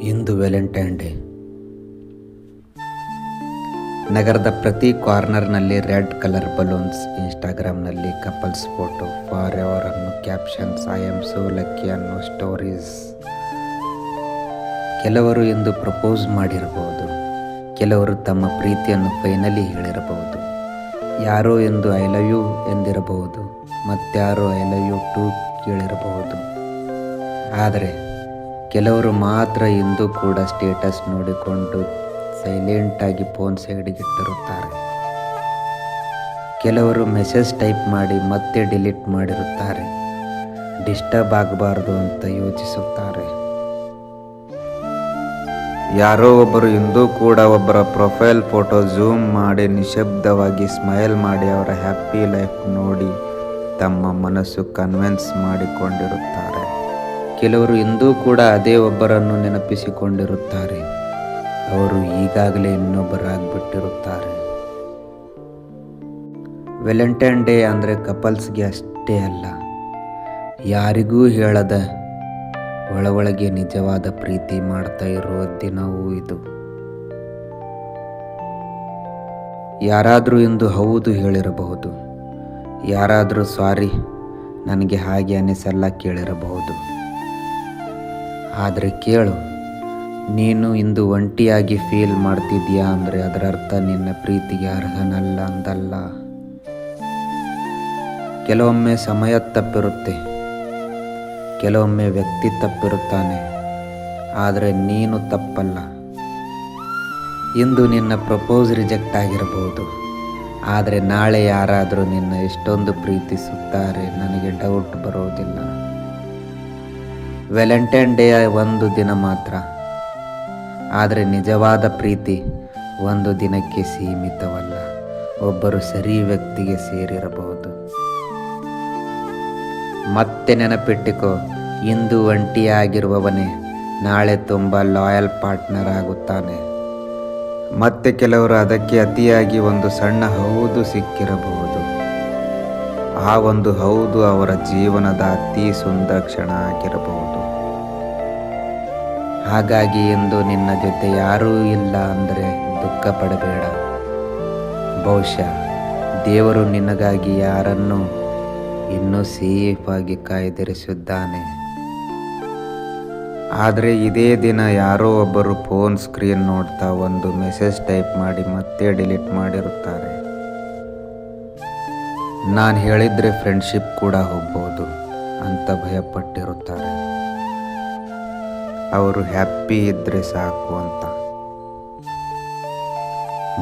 ಇಂದು Valentine day. ನಗರದ ಪ್ರತಿ ಕಾರ್ನರ್ನಲ್ಲಿ ರೆಡ್ ಕಲರ್ ಬಲೂನ್ಸ್, ಇನ್ಸ್ಟಾಗ್ರಾಮ್ನಲ್ಲಿ ಕಪಲ್ಸ್ ಫೋಟೋ, ಫಾರ್ ಎವರ್ ಅನ್ನೋ captions, I am so lucky ಅನ್ನೋ ಸ್ಟೋರೀಸ್. ಕೆಲವರು ಇಂದು ಪ್ರಪೋಸ್ ಮಾಡಿರಬಹುದು, ಕೆಲವರು ತಮ್ಮ ಪ್ರೀತಿಯನ್ನು ಫೈನಲಿ ಹೇಳಿರಬಹುದು, ಯಾರೋ ಎಂದು ಐ ಲವ್ ಯು ಎಂದಿರಬಹುದು, ಮತ್ತಾರೋ ಐ ಲವ್ ಯು ಟು ಕೇಳಿರಬಹುದು. ಆದರೆ ಕೆಲವರು ಮಾತ್ರ ಇಂದು ಕೂಡ ಸ್ಟೇಟಸ್ ನೋಡಿಕೊಂಡು ಸೈಲೆಂಟಾಗಿ ಫೋನ್ ಸೈಡಿಗಿಟ್ಟಿರುತ್ತಾರೆ. ಕೆಲವರು ಮೆಸೇಜ್ ಟೈಪ್ ಮಾಡಿ ಮತ್ತೆ ಡಿಲೀಟ್ ಮಾಡಿರುತ್ತಾರೆ, ಡಿಸ್ಟರ್ಬ್ ಆಗಬಾರ್ದು ಅಂತ ಯೋಚಿಸುತ್ತಾರೆ. ಯಾರೋ ಒಬ್ಬರು ಇಂದು ಕೂಡ ಒಬ್ಬರ ಪ್ರೊಫೈಲ್ ಫೋಟೋ ಝೂಮ್ ಮಾಡಿ ನಿಶಬ್ದವಾಗಿ ಸ್ಮೈಲ್ ಮಾಡಿ ಅವರ ಹ್ಯಾಪಿ ಲೈಫ್ ನೋಡಿ ತಮ್ಮ ಮನಸ್ಸು ಕನ್ವಿನ್ಸ್ ಮಾಡಿಕೊಂಡಿರುತ್ತಾರೆ. ಕೆಲವರು ಇಂದೂ ಕೂಡ ಅದೇ ಒಬ್ಬರನ್ನು ನೆನಪಿಸಿಕೊಂಡಿರುತ್ತಾರೆ, ಅವರು ಈಗಾಗಲೇ ಇನ್ನೊಬ್ಬರಾಗ್ಬಿಟ್ಟಿರುತ್ತಾರೆ. ವ್ಯಾಲೆಂಟೈನ್ ಡೇ ಅಂದರೆ ಕಪಲ್ಸ್ಗೆ ಅಷ್ಟೇ ಅಲ್ಲ, ಯಾರಿಗೂ ಹೇಳದ ಒಳಗೆ ನಿಜವಾದ ಪ್ರೀತಿ ಮಾಡ್ತಾ ಇರುವ ದಿನವೂ ಇದು. ಯಾರಾದರೂ ಇಂದು ಹೌದು ಹೇಳಿರಬಹುದು, ಯಾರಾದರೂ ಸಾರಿ ನನಗೆ ಹಾಗೆ ಅನಿಸಲ್ಲ ಕೇಳಿರಬಹುದು. ಆದರೆ ಕೇಳು, ನೀನು ಇಂದು ಒಂಟಿಯಾಗಿ ಫೀಲ್ ಮಾಡ್ತಿದ್ಯಾ ಅಂದರೆ ಅದರ ಅರ್ಥ ನಿನ್ನ ಪ್ರೀತಿಗೆ ಅರ್ಹನಲ್ಲ ಅಂದಲ್ಲ. ಕೆಲವೊಮ್ಮೆ ಸಮಯ ತಪ್ಪಿರುತ್ತೆ, ಕೆಲವೊಮ್ಮೆ ವ್ಯಕ್ತಿ ತಪ್ಪಿರುತ್ತಾನೆ, ಆದರೆ ನೀನು ತಪ್ಪಲ್ಲ. ಇಂದು ನಿನ್ನ ಪ್ರಪೋಸ್ ರಿಜೆಕ್ಟ್ ಆಗಿರಬಹುದು, ಆದರೆ ನಾಳೆ ಯಾರಾದರೂ ನಿನ್ನ ಎಷ್ಟೊಂದು ಪ್ರೀತಿಸುತ್ತಾರೆ ನನಗೆ ಡೌಟ್ ಬರೋದಿಲ್ಲ. ವ್ಯಾಲೆಂಟೈನ್ ಡೇ ಒಂದು ದಿನ ಮಾತ್ರ, ಆದರೆ ನಿಜವಾದ ಪ್ರೀತಿ ಒಂದು ದಿನಕ್ಕೆ ಸೀಮಿತವಲ್ಲ, ಒಬ್ಬರು ಸರಿ ವ್ಯಕ್ತಿಗೆ ಸೇರಿರಬಹುದು. ಮತ್ತೆ ನೆನಪಿಟ್ಟಿಕೋ, ಇಂದು ಒಂಟಿಯಾಗಿರುವವನೇ ನಾಳೆ ತುಂಬ ಲಾಯಲ್ ಪಾರ್ಟ್ನರ್ ಆಗುತ್ತಾನೆ. ಮತ್ತೆ ಕೆಲವರು ಅದಕ್ಕೆ ಅತಿಯಾಗಿ ಒಂದು ಸಣ್ಣ ಹೌದು ಸಿಕ್ಕಿರಬಹುದು, ಆ ಒಂದು ಹೌದು ಅವರ ಜೀವನದ ಅತಿ ಸುಂದರ ಕ್ಷಣ ಆಗಿರಬಹುದು. ಹಾಗಾಗಿ ಇಂದು ನಿನ್ನ ಜೊತೆ ಯಾರೂ ಇಲ್ಲ ಅಂದರೆ ದುಃಖ ಪಡಬೇಡ. ಬಹುಶಃ ದೇವರು ನಿನಗಾಗಿ ಯಾರನ್ನು ಇನ್ನೂ ಸೇಫಾಗಿ ಕಾಯ್ದಿರಿಸಿದ್ದಾನೆ. ಆದರೆ ಇದೇ ದಿನ ಯಾರೋ ಒಬ್ಬರು ಫೋನ್ ಸ್ಕ್ರೀನ್ ನೋಡ್ತಾ ಒಂದು ಮೆಸೇಜ್ ಟೈಪ್ ಮಾಡಿ ಮತ್ತೆ ಡಿಲೀಟ್ ಮಾಡಿರುತ್ತಾರೆ. ನಾನು ಹೇಳಿದರೆ ಫ್ರೆಂಡ್ಶಿಪ್ ಕೂಡ ಹೋಗ್ಬೋದು ಅಂತ ಭಯಪಟ್ಟಿರುತ್ತಾರೆ. ಅವರು ಹ್ಯಾಪಿ ಇದ್ದರೆ ಸಾಕು ಅಂತ.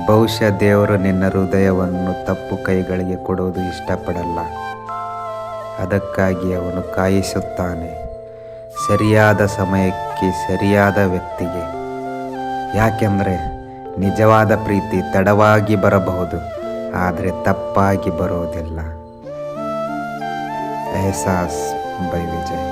ಬಹುಶಃ ದೇವರು ನಿನ್ನ ಹೃದಯವನ್ನು ತಪ್ಪು ಕೈಗಳಿಗೆ ಕೊಡೋದು ಇಷ್ಟಪಡಲ್ಲ, ಅದಕ್ಕಾಗಿ ಅವನು ಕಾಯಿಸುತ್ತಾನೆ ಸರಿಯಾದ ಸಮಯಕ್ಕೆ ಸರಿಯಾದ ವ್ಯಕ್ತಿಗೆ. ಯಾಕೆಂದರೆ ನಿಜವಾದ ಪ್ರೀತಿ ತಡವಾಗಿ ಬರಬಹುದು, ಆದರೆ ತಪ್ಪಾಗಿ ಬರೋದಿಲ್ಲ. ಎಹಸಾಸ್ ಬೈ ವಿಜಯ್.